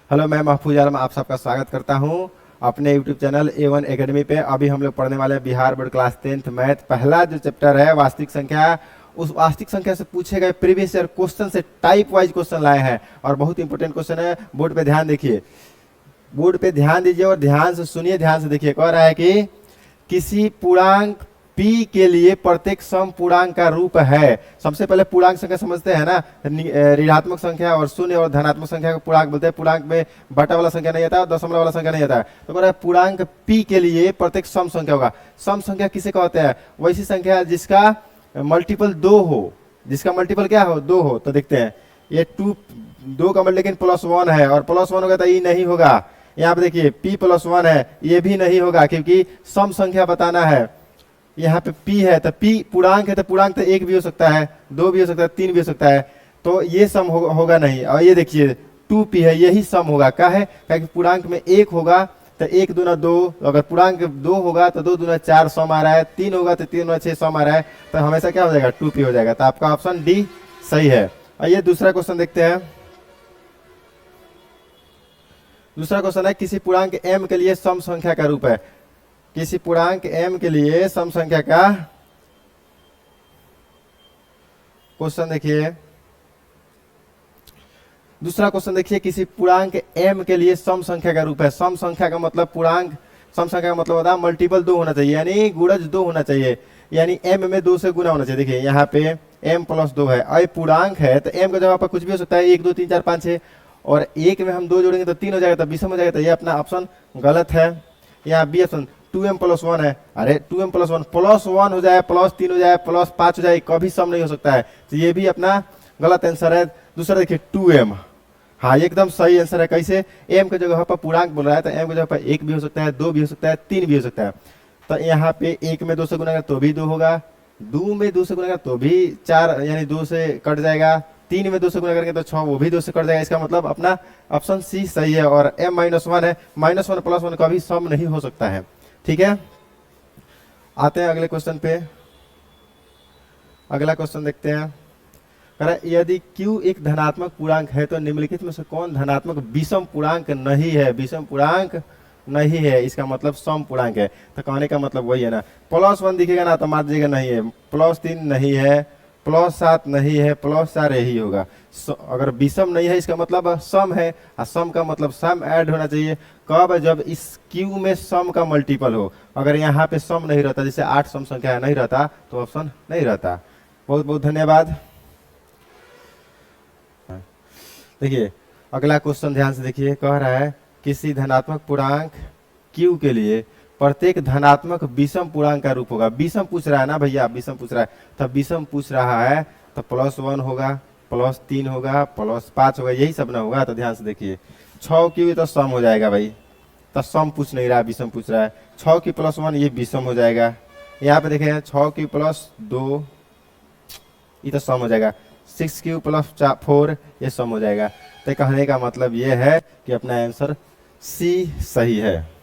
Hello, मैं महफूज आलम आप सबका स्वागत करता हूं अपने यूट्यूब चैनल A1 एकेडमी पे। अभी हम लोग पढ़ने वाले हैं Bihar board class 10th math. पहला जो चैप्टर है वास्तविक संख्या, उस वास्तविक संख्या से पूछे गए प्रीवियस ईयर क्वेश्चन से टाइप वाइज क्वेश्चन लाए हैं और बहुत इंपॉर्टेंट क्वेश्चन है। बोर्ड पे ध्यान देखिए, बोर्ड पे ध्यान दीजिए और ध्यान से सुनिए, ध्यान से देखिए। कह रहा है कि किसी पूर्णांक p के लिए प्रत्येक सम पूर्णांक का रूप है। सबसे पहले पूर्णांक संख्या समझते हैं ना, ऋणात्मक संख्या और शून्य और धनात्मक संख्या को पूर्णांक बोलते हैं। पूर्णांक में बटा वाला संख्या नहीं आता, दशमलव वाला संख्या नहीं आता। तो कह रहा है पूर्णांक p के लिए प्रत्येक सम संख्या होगा। सम संख्या किसे कहते हैं? वैसी संख्या जिसका मल्टीपल 2 हो, जिसका मल्टीपल क्या हो? 2 हो। तो देखते हैं, ये 2 का मल्टीपल लेकिन +1 है और +1 होगा तो ये नहीं होगा। यहाँ पे देखिए p +1 है, ये भी नहीं होगा क्योंकि सम संख्या बताना है। यहाँ पे p है तो p पूर्णांक है, तो पूर्णांक तो 1 भी हो सकता है, 2 भी हो सकता है, 3 भी हो सकता है। तो ये सम होगा नहीं। और ये देखिए 2p है, यही सम होगा। क्या है? क्योंकि पूर्णांक में 1 होगा तो 1 दूना 2, अगर पूर्णांक 2 होगा तो 2 दूना 4 सम आ रहा है, 3 होगा तो 3 दूना 6 सम आ रहा है। तो हमेशा क्या हो जाएगा? 2p हो जाएगा। तो आपका ऑप्शन डी सही है। आइए दूसरा क्वेश्चन देखते हैं। दूसरा क्वेश्चन है किसी पूर्णांक m के लिए सम संख्या का रूप है। किसी पूर्णांक m के लिए सम संख्या का क्वेश्चन देखिए। दूसरा क्वेश्चन देखिए, किसी पूर्णांक m के लिए सम संख्या का रूप है। सम संख्या का मतलब पूर्णांक, सम संख्या का मतलब होता है मल्टीपल 2 होना चाहिए, यानी गुणज 2 होना चाहिए, यानी m में 2 से गुना होना चाहिए। देखिए यहाँ पे m + 2 है और पूर्णांक है तो m का जगह पर कुछ भी हो सकता है, 1 2 3 4 5 6, और 1 में हम 2 जोड़ेंगे तो 3 हो जाएगा, तो विषम हो जाएगा। तो ये अपना ऑप्शन गलत है। यहाँ बी ऑप्शन 2m + 1 है। अरे 2m + 1 +1 हो जाए, +3 हो जाए, +5 हो जाए, कभी सम नहीं हो सकता है। तो ये भी अपना गलत आंसर है। दूसरा देखिए 2m, हाँ एकदम सही आंसर है। कैसे? m के जगह पर पूर्णांक बोल रहा है तो m के जगह पर 1 भी हो सकता है, 2 भी हो सकता है, 3 भी हो सकता है। तो यहाँ पे 1 में 2 से गुना करें तो भी 2 होगा, 2 में 2 से गुना करें तो भी 4, यानी 2 से कट जाएगा, 3 में 2 से गुना करेंगे तो 6, वो भी 2 से कट जाएगा। इसका मतलब अपना ऑप्शन सी सही है। और m - 1 है, -1 + 1 कभी सम नहीं हो सकता है। ठीक है, आते हैं अगले क्वेश्चन पे। अगला क्वेश्चन देखते हैं। यदि q एक धनात्मक पूर्णांक है तो निम्नलिखित में से कौन धनात्मक विषम पूर्णांक नहीं है? विषम पूर्णांक नहीं है, इसका मतलब सम पूर्णांक है। तो कहने का मतलब वही है ना, +1 दिखेगा ना तो मान दीजिएगा नहीं है, +3 नहीं है, +7 नहीं है, +4 यही होगा। अगर विषम नहीं है इसका मतलब सम है, और सम का मतलब सम ऐड होना चाहिए। कब? जब इस q में सम का मल्टीपल हो। अगर यहाँ पे सम नहीं रहता, जैसे 8 सम संख्या नहीं रहता, तो ऑप्शन नहीं रहता। बहुत बहुत धन्यवाद। देखिए अगला क्वेश्चन ध्यान से देखिए। कह रहा है किसी धनात्मक पूर्णांक q के लिए प्रत्येक धनात्मक विषम पूर्णांक का रूप होगा। विषम पूछ रहा है ना भैया, विषम पूछ रहा है। तब विषम पूछ रहा है तो +1 होगा, +3 होगा, +5 होगा, यही सब ना होगा। तो ध्यान से देखिए 6q तो सम हो जाएगा भाई, तो सम पूछ नहीं रहा, विषम पूछ रहा है। 6q + 1 ये विषम हो जाएगा। यहाँ पे देखें 6q + 2 ये तो सम हो जाएगा। 6q + 4 ये सम हो जाएगा। तो कहने का मतलब ये है कि अपना आंसर सी सही है।